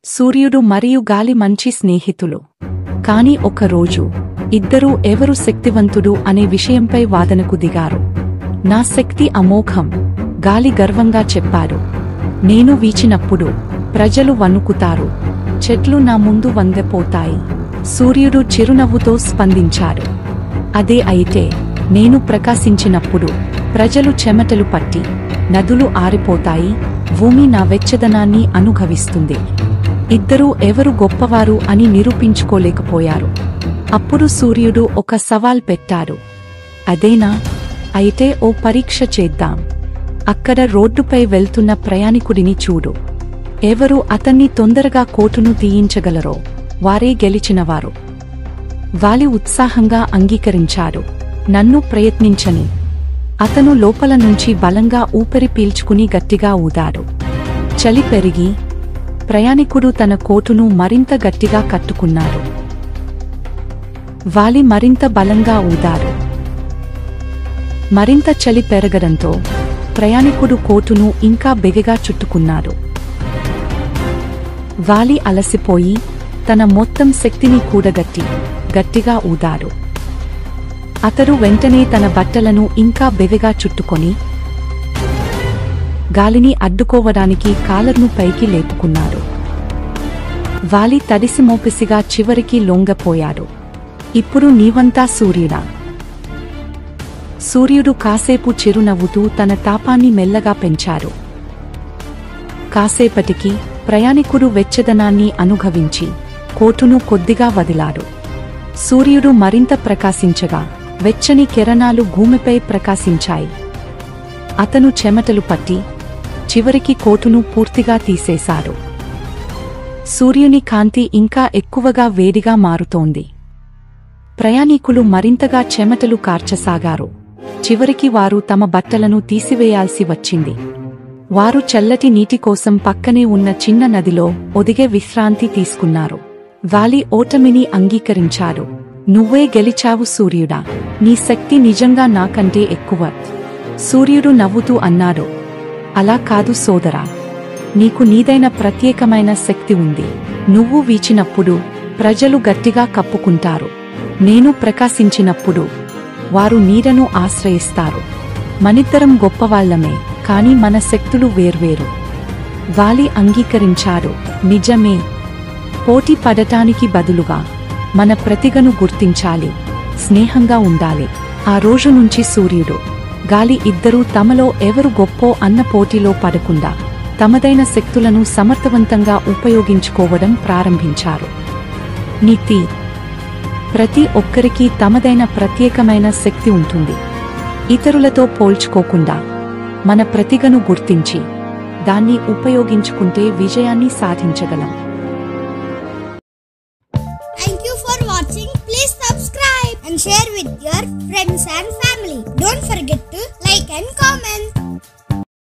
సూర్యుడు మరియు గాలి మంచి స్నేహితులు. కాని ఒకరోజు ఇద్దరూ ఎవరు శక్తివంతుడు అనే విషయంపై వాదనకు దిగారు. నా శక్తి అమోఘం, గాలి గర్వంగా చెప్పాడు. నేను వీచినప్పుడు ప్రజలు వణుకుతారు, చెట్లు నా ముందు వంగిపోతాయి. సూర్యుడు చిరునవ్వుతో స్పందించాడు. అదే అయితే నేను ప్రకాశించినప్పుడు ప్రజలు చెమటలు పట్టి నదులు ఆరిపోతాయి, భూమి నా వెచ్చదనాన్ని అనుభవిస్తుంది. ఇద్దరూ ఎవరు గొప్పవారు అని నిరూపించుకోలేకపోయారు. అప్పుడు సూర్యుడు ఒక సవాల్ పెట్టాడు. అదేనా? అయితే ఓ పరీక్ష చేద్దాం. అక్కడ రోడ్డుపై వెళ్తున్న ప్రయాణికుడిని చూడు. ఎవరు అతన్ని తొందరగా కోటును తీయించగలరో వారే గెలిచినవారు. వాలి ఉత్సాహంగా అంగీకరించాడు. నన్ను ప్రయత్నించని. అతను లోపల నుంచి బలంగా ఊపిరి పీల్చుకుని గట్టిగా ఊదాడు. చలి పెరిగి ప్రయాణికుడు తన కోటును మరింత గట్టిగా కట్టుకున్నాడు. వాలి మరింత బలంగా ఊదాడు. మరింత చలి పెరగడంతో ప్రయాణికుడు కోటును ఇంకా బిగగా చుట్టుకున్నాడు. వాలి అలసిపోయి తన మొత్తం శక్తిని కూడగట్టి గట్టిగా ఊదాడు. అతడు వెంటనే తన బట్టలను ఇంకా బిగగా చుట్టుకొని గాలిని అడ్డుకోవడానికి కాలర్ను పైకి లేపుకున్నాడు. వాలి తడిసిమోపిసిగా చివరికి లొంగపోయాడు. ఇప్పుడు నీవంతా సూర్యుడా? సూర్యుడు కాసేపు చిరునవ్వుతూ తన తాపాన్ని మెల్లగా పెంచాడు. కాసేపటికి ప్రయాణికుడు వెచ్చదనాన్ని అనుభవించి కోటును కొద్దిగా వదిలాడు. సూర్యుడు మరింత ప్రకాశించగా వెచ్చని కిరణాలు భూమిపై ప్రకాశించాయి. అతను చెమటలు పట్టి చివరికి కోటును పూర్తిగా తీసేశాడు. సూర్యుని కాంతి ఇంకా ఎక్కువగా వేడిగా మారుతోంది. ప్రయాణికులు మరింతగా చెమటలు కార్చసాగారు. చివరికి వారు తమ బట్టలను తీసివేయాల్సి వచ్చింది. వారు చల్లటి నీటి కోసం పక్కనే ఉన్న చిన్న నదిలో ఒదిగే విశ్రాంతి తీసుకున్నారు. వాలి ఓటమిని అంగీకరించాడు. నువ్వే గెలిచావు సూర్యుడా, నీ శక్తి నిజంగా నాకంటే ఎక్కువ. సూర్యుడు నవ్వుతూ అన్నాడు. అలా కాదు సోదరా, నీకు నీదైన ప్రత్యేకమైన శక్తి ఉంది. నువ్వు వీచినప్పుడు ప్రజలు గట్టిగా కప్పుకుంటారు. నేను ప్రకాశించినప్పుడు వారు నీడను ఆశ్రయిస్తారు. మనిద్దరం గొప్పవాళ్లమే, కాని మన శక్తులు వేర్వేరు. వాలి అంగీకరించాడు. నిజమే. పోటీ పడటానికి బదులుగా మన ప్రతిభను గుర్తించాలి, స్నేహంగా ఉండాలి. ఆ రోజు నుంచి సూర్యుడు, గాలి ఇద్దరూ తమలో ఎవరు గొప్పో అన్న పోటీలో పడకుండా తమదైన శక్తులను సమర్థవంతంగా ఉపయోగించుకోవడం ప్రారంభించారు. నీతి: ప్రతి ఒక్కరికీ తమదైన ప్రత్యేకమైన శక్తి ఉంటుంది. ఇతరులతో పోల్చుకోకుండా మన ప్రతిభను గుర్తించి దాన్ని ఉపయోగించుకుంటే విజయాన్ని సాధించగలం. Thank you for watching. Please subscribe and share with your friends and family.